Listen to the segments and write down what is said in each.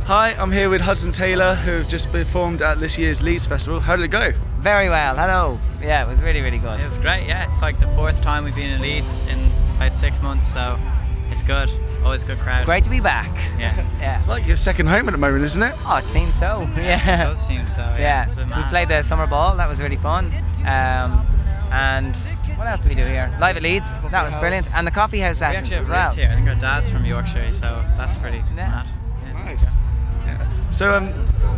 Hi, I'm here with Hudson Taylor, who have just performed at this year's Leeds Festival. How did it go? Very well, hello. Yeah, it was really, really good. It was great, yeah. It's like the 4th time we've been in Leeds in about 6 months, so it's good. Always a good crowd. Great to be back. Yeah. It's like your second home at the moment, isn't it? Oh, it seems so. Yeah. It does seem so, yeah. It's a bit We mad. played the summer ball, that was really fun. And what else did we do here? Live at Leeds, that was brilliant. And the coffee house We sessions actually have as well. roots here. I think our dad's from Yorkshire, so that's pretty mad. Yeah. Nice. Yeah. So,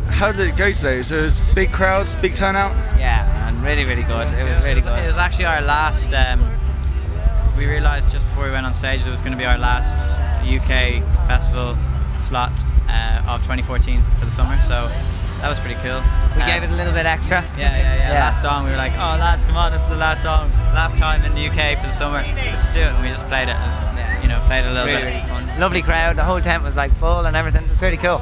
how did it go today? So it was big crowds, big turnout? Yeah, and really, really good. It was really good. It was actually our last, we realised just before we went on stage it was going to be our last UK festival slot of 2014 for the summer, so that was pretty cool. We gave it a little bit extra. Yeah. Last song we were like, oh lads, come on, this is the last song, last time in the UK for the summer, let's do it, and we just played it. It was, played it a little bit. Really fun. Lovely crowd, the whole tent was like full and everything. It was really cool.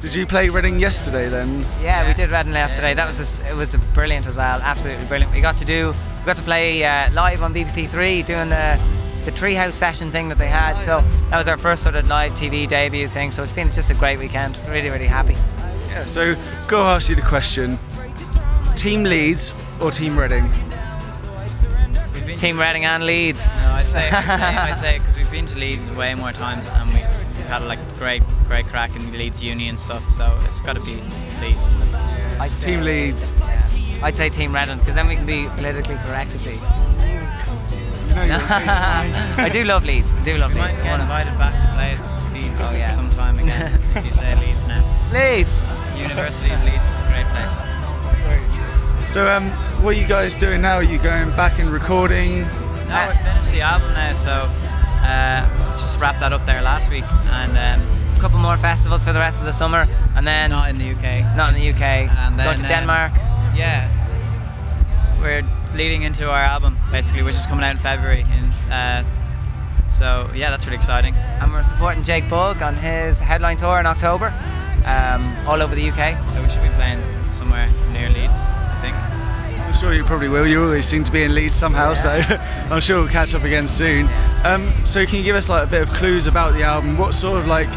Did you play Reading yesterday then? Yeah, we did Reading yesterday. That was it was brilliant as well. Absolutely brilliant. We got to play live on BBC Three doing the Treehouse session thing that they had. So that was our first sort of live TV debut thing. So it's been just a great weekend. Really, really happy. Yeah. So go ask you the question: Team Leeds or Team Reading? Team Reading and Leeds. No, I'd say because we've been to Leeds way more times and we've had like great crack in the Leeds Uni and stuff. So it's got to be Leeds. Team Leeds. Yeah. I'd say Team Reading because then we can be politically correct. You see. I do love Leeds. We might get invited back to play Leeds sometime again if you say Leeds now. Leeds. University of Leeds is a great place. So what are you guys doing now? Are you going back and recording? No, we finished the album now, so let's just wrap that up there last week, and a couple more festivals for the rest of the summer, and then not in the UK. Not in the UK. And then, going to Denmark. Yeah, we're leading into our album basically, which is coming out in February. So yeah, that's really exciting. And we're supporting Jake Bugg on his headline tour in October, all over the UK. So we should be playing somewhere near Leeds, I think. I'm sure you probably will. You always seem to be in Leeds somehow, so I'm sure we'll catch up again soon. So can you give us like a bit of clues about the album? What sort of like,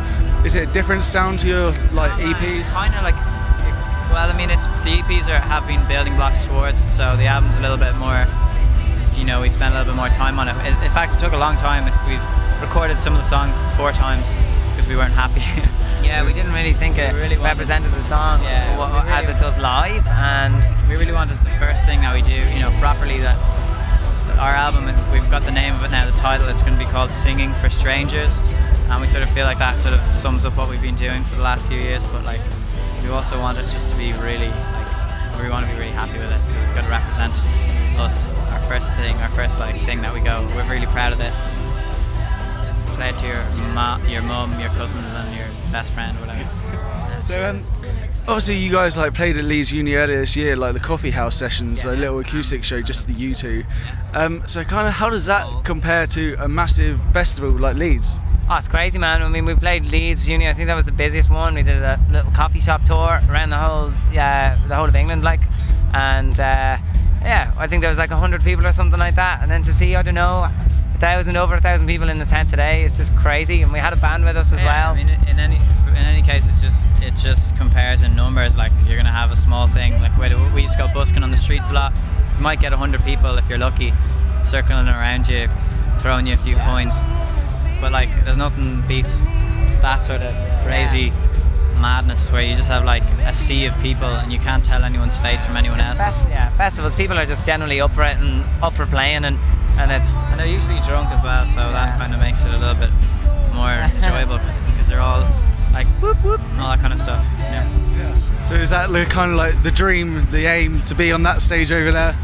is it a different sound to your like EPs? It's kind of like, well, I mean, the EPs have been building blocks towards it, so the album's a little bit more, we spent a little bit more time on it. In fact, it took a long time. We've recorded some of the songs 4 times because we weren't happy. Yeah, we didn't really think it represented the song as it does live, and we really wanted the first thing that we do, properly, that our album, we've got the name of it now, the title, it's going to be called Singing for Strangers, and we sort of feel like that sort of sums up what we've been doing for the last few years, but like we also want it just to be really, we want to be really happy with it because it's got to represent us, our first thing that we go, we're really proud of this. Play it to your mum, your cousins and your best friend, whatever. So obviously you guys like played at Leeds Uni earlier this year, like the coffee house sessions, a little acoustic show just for you two. So kind of how does that compare to a massive festival like Leeds? Oh, it's crazy, man. I mean, we played Leeds Uni. I think that was the busiest one. We did a little coffee shop tour around the whole of England, like, and I think there was like 100 people or something like that. And then to see, I don't know, over 1,000 people in the tent today, it's just crazy. And we had a band with us as well. I mean, in any case, it just compares in numbers. Like you're gonna have a small thing. Like we used to go busking on the streets a lot. You might get 100 people if you're lucky, circling around you, throwing you a few coins. But like, there's nothing beats that sort of crazy madness where you just have like a sea of people and you can't tell anyone's face from anyone else's. Festivals, people are just generally up for it and up for playing, and they're usually drunk as well, so that kind of makes it a little bit more enjoyable because they're all like whoop whoop and all that kind of stuff. Yeah. So is that kind of like the dream, the aim to be on that stage over there?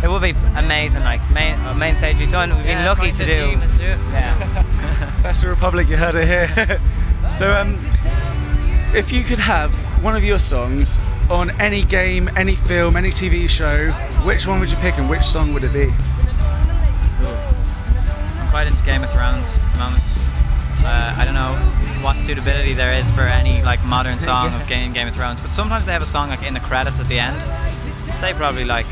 It would be amazing, like main stage we've been lucky to do. Let's do it. Festival Republic, you heard it here. So if you could have one of your songs on any game, any film, any TV show, which one would you pick and which song would it be? I'm quite into Game of Thrones at the moment. I don't know what suitability there is for any like modern song of Game of Thrones, but sometimes they have a song like in the credits at the end. Say probably like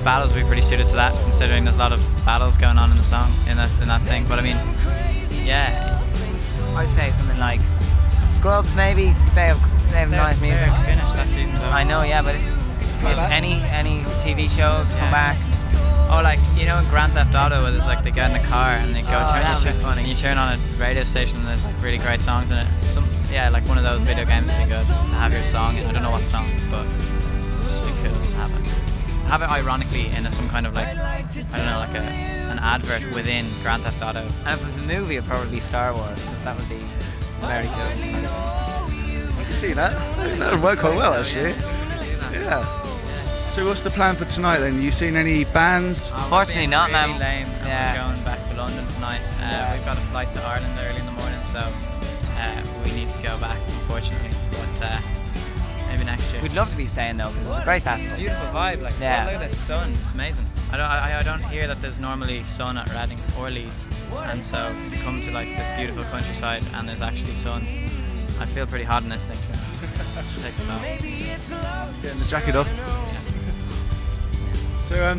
battles would be pretty suited to that, considering there's a lot of battles going on in the song in that thing. But I mean, yeah, I'd say something like Scrubs maybe. They have nice music. Finished that season though. I know, yeah, but is any TV show come back? Oh, like, you know in Grand Theft Auto where there's like they get in the car and they go that'd be funny. you turn on a radio station and there's like really great songs in it. Like one of those video games would be good to have your song in. I don't know what song, but it'd just be cool to have it. Have it ironically in some kind of like, I don't know, like an advert within Grand Theft Auto. And if it was a movie, it'd probably be Star Wars, because that would be very cool. I can see that. That would work quite well, actually. Yeah. So what's the plan for tonight then? You seen any bands? Unfortunately not, really man. Lame. And Yeah. we're going back to London tonight. We've got a flight to Ireland early in the morning, so we need to go back, unfortunately. But maybe next year. We'd love to be staying though, because it's a great festival. Beautiful vibe, like Yeah. look at the sun. It's amazing. I don't hear that there's normally sun at Reading or Leeds, and so to come to like this beautiful countryside and there's actually sun, I feel pretty hot in this thing. Should take this off. Getting the jacket off. So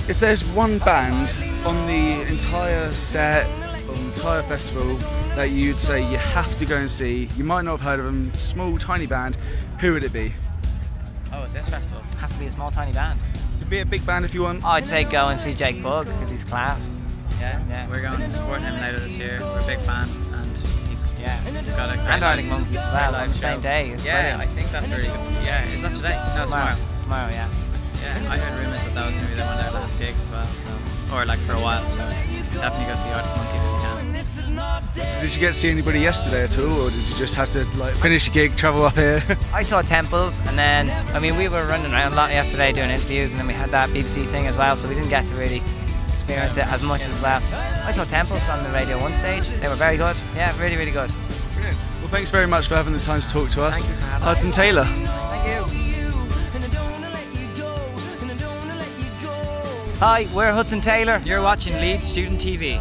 if there's one band on the entire set, or the entire festival that you'd say you have to go and see, you might not have heard of them, small tiny band, who would it be? Oh, at this festival. It has to be a small tiny band. Could be a big band if you want. I'd say go and see Jake Bugg, because he's class. Yeah. We're going to support him later this year. We're a big fan, and he's got a great And Arctic Monkeys as well, live on the same show. day. It's Yeah, brilliant. I think that's really good. Yeah, is that today? No, tomorrow. Tomorrow, yeah. Yeah, I heard rumours that was going to be one of their last gigs as well, so, or like for a while, so definitely go see Arctic Monkeys if you can. So did you get to see anybody yesterday at all, or did you just have to like finish your gig, travel up here? I saw Temples, and then, I mean, we were running around a lot yesterday doing interviews, and then we had that BBC thing as well, so we didn't get to really experience it as much as well. I saw Temples on the Radio 1 stage. They were very good. Yeah, really, really good. Brilliant. Well, thanks very much for having the time to talk to us. Thank you for having Hudson me. Taylor. Thank you. Hi, we're Hudson Taylor. You're watching Leeds Student TV.